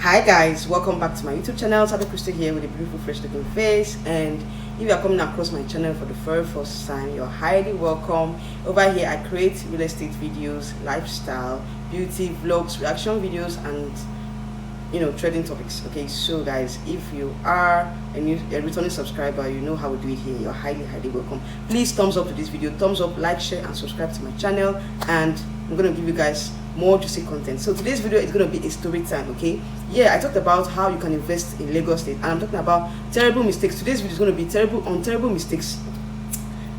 Hi guys, welcome back to my YouTube channel. Sabi Crystal here with a beautiful fresh looking face. And if you are coming across my channel for the very first time, you're highly welcome. Over here I create real estate videos, lifestyle, beauty, vlogs, reaction videos, and trading topics. Okay, so guys, if you are a returning subscriber, you know how we do it here. You're highly welcome. Please thumbs up to this video, thumbs up, like, share, and subscribe to my channel. And I'm gonna give you guys more juicy content. So today's video is going to be a story time. Okay, I talked about how you can invest in Lagos State, and I'm talking about terrible mistakes. Today's video is going to be terrible mistakes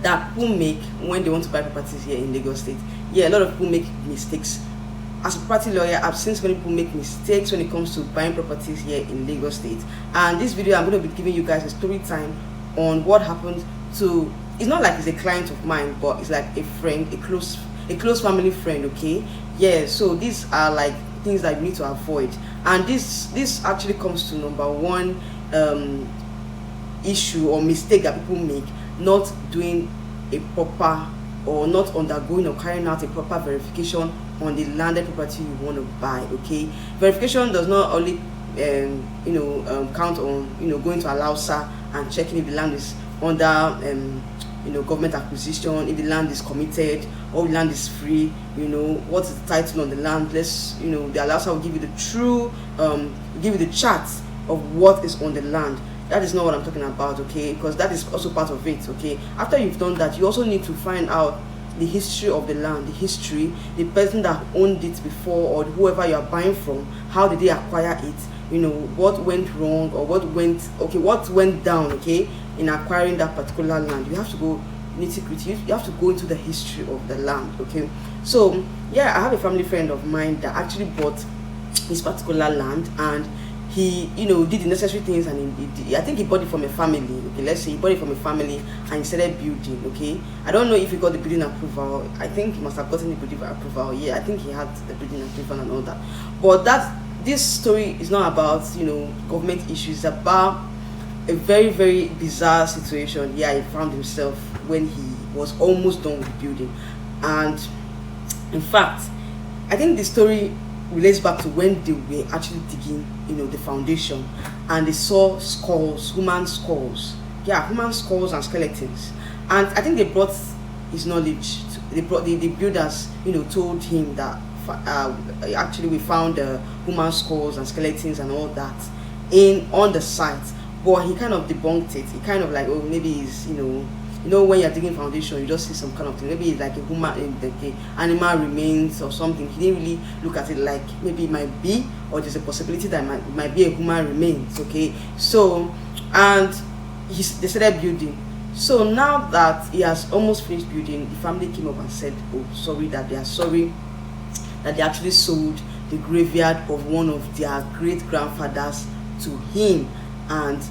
that people make when they want to buy properties here in Lagos State. A lot of people make mistakes. As a property lawyer, I've seen so many people make mistakes when it comes to buying properties here in Lagos State. And this video, I'm going to be giving you guys a story time on what happened to, it's not like it's a client of mine, but it's like a friend, a close family friend. Okay, so these are like things that you need to avoid, and this actually comes to number one issue or mistake that people make: not doing a proper, or not undergoing or carrying out a proper verification on the landed property you want to buy. Okay, verification does not only count on going to Alausa and checking if the land is under government acquisition, if the land is committed or the land is free, what's the title on the land. The Alausa will give you the true give you the chart of what is on the land. That is not what I'm talking about, okay, because that is also part of it. Okay, after you've done that, you also need to find out the history of the land, the person that owned it before, or whoever you are buying from. How did they acquire it? What went wrong, or what went down, okay, in acquiring that particular land. You have to go nitty-gritty. You have to go into the history of the land. Okay, so I have a family friend of mine that actually bought this particular land, and he did the necessary things, and I think he bought it from a family. Okay, let's say he bought it from a family and he started building. Okay, I don't know if he got the building approval. I think he must have gotten the building approval. I think he had the building approval and all that. But this story is not about government issues. It's about a very bizarre situation he found himself when he was almost done with the building. And in fact, I think the story relates back to when they were actually digging the foundation, and they saw skulls, human skulls and skeletons. And I think they brought his knowledge the builders told him that actually we found human skulls and skeletons and all that on the site. But he kind of debunked it. He kind of like, oh, maybe it's when you're digging foundation, you just see some kind of thing. Maybe it's like a human, the animal remains or something. He didn't really look at it like maybe it might be, or there's a possibility that it might be a human remains. Okay, so and they started building. So now that he has almost finished building, the family came up and said, oh, sorry that they actually sold the graveyard of one of their great grandfathers to him, and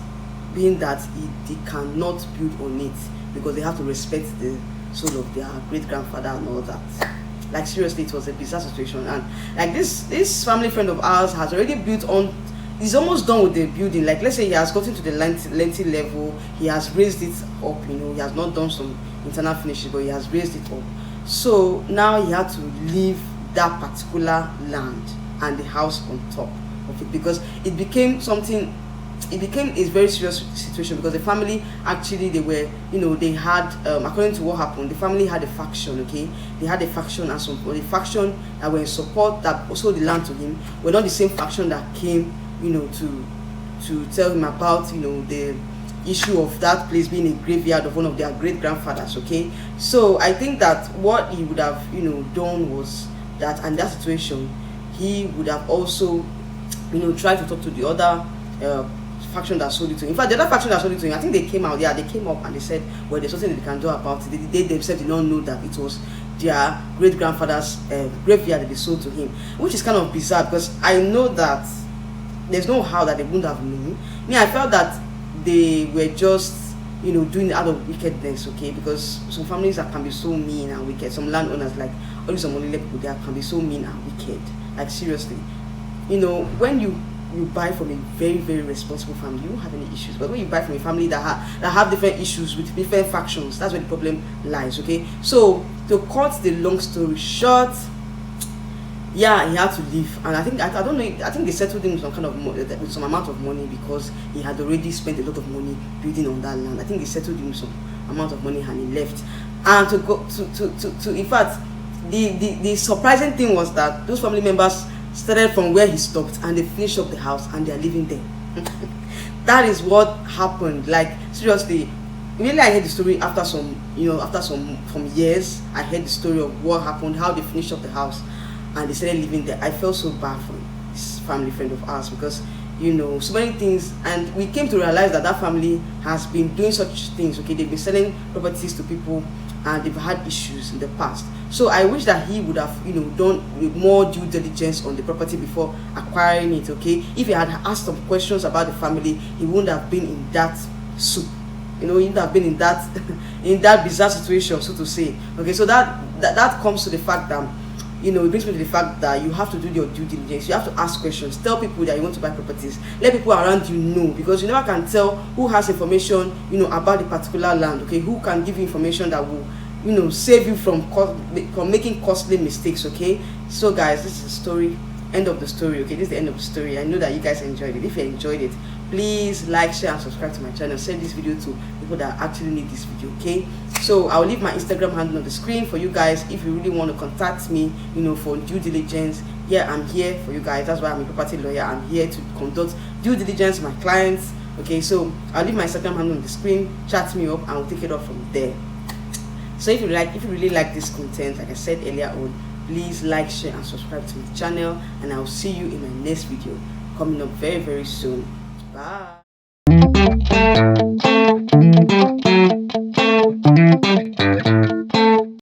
being that they cannot build on it because they have to respect the soul of their great grandfather and all that. Like seriously, it was a bizarre situation. And like this family friend of ours has already built on, he's almost done with the building. Like, let's say he has gotten to the lengthy level, he has raised it up, he has not done some internal finishes, but he has raised it up. So now he had to leave that particular land and the house on top of it, because it became a very serious situation. Because the family actually, they had according to what happened, the family had a faction. Okay, they had a faction, and the faction that were in support, that also the land to him, were not the same faction that came to tell him about the issue of that place being a graveyard of one of their great grandfathers. Okay, so I think that what he would have done was that, in that situation, he would have also tried to talk to the other faction that sold it to him. In fact, the other faction that sold it to him, I think they came out, they came up and they said, well, there's something they can do about it. They themselves did not know that it was their great grandfather's graveyard that they sold to him, which is kind of bizarre, because I know that there's no how that they wouldn't have known. I felt that they were just doing it out of wickedness. Okay, because some families that can be so mean and wicked, some landowners, like all these Omolile people, they can be so mean and wicked. Like seriously, when you buy from a very responsible family, you won't have any issues. But when you buy from a family that have different issues with different factions, that's where the problem lies. Okay, so to cut the long story short, yeah, he had to leave, and I don't know. I think they settled him with some kind of with some amount of money because he had already spent a lot of money building on that land. I think they settled him with some amount of money and he left. And to go to in fact, the surprising thing was that those family members started from where he stopped and they finished up the house and they are living there. That is what happened. Like seriously, really, I heard the story after some, after some years. I heard the story of what happened, how they finished up the house, and they started living there. I felt so bad for this family friend of ours because so many things, and we came to realize that that family has been doing such things. Okay, they've been selling properties to people, and they've had issues in the past. So I wish that he would have done more due diligence on the property before acquiring it. Okay, if he had asked some questions about the family, he wouldn't have been in that soup. He wouldn't have been in that in that bizarre situation, so to say. Okay, so that comes to the fact that it brings me to the fact that you have to do your due diligence. You have to ask questions. Tell people that you want to buy properties. Let people around you know, because you never can tell who has information, about the particular land. Okay, who can give you information that will, save you from making costly mistakes. Okay, so guys, this is the story. End of the story. Okay, this is the end of the story. I know that you guys enjoyed it. If you enjoyed it, please like, share, and subscribe to my channel. Send this video to people that actually need this video. Okay, so I'll leave my Instagram handle on the screen for you guys if you really want to contact me, for due diligence. Yeah, I'm here for you guys. That's why I'm a property lawyer. I'm here to conduct due diligence with my clients. Okay, so I'll leave my Instagram handle on the screen. Chat me up and we'll take it up from there. So if you really like this content, like I said earlier on, please like, share, and subscribe to my channel, and I'll see you in my next video coming up very, very soon. Bye.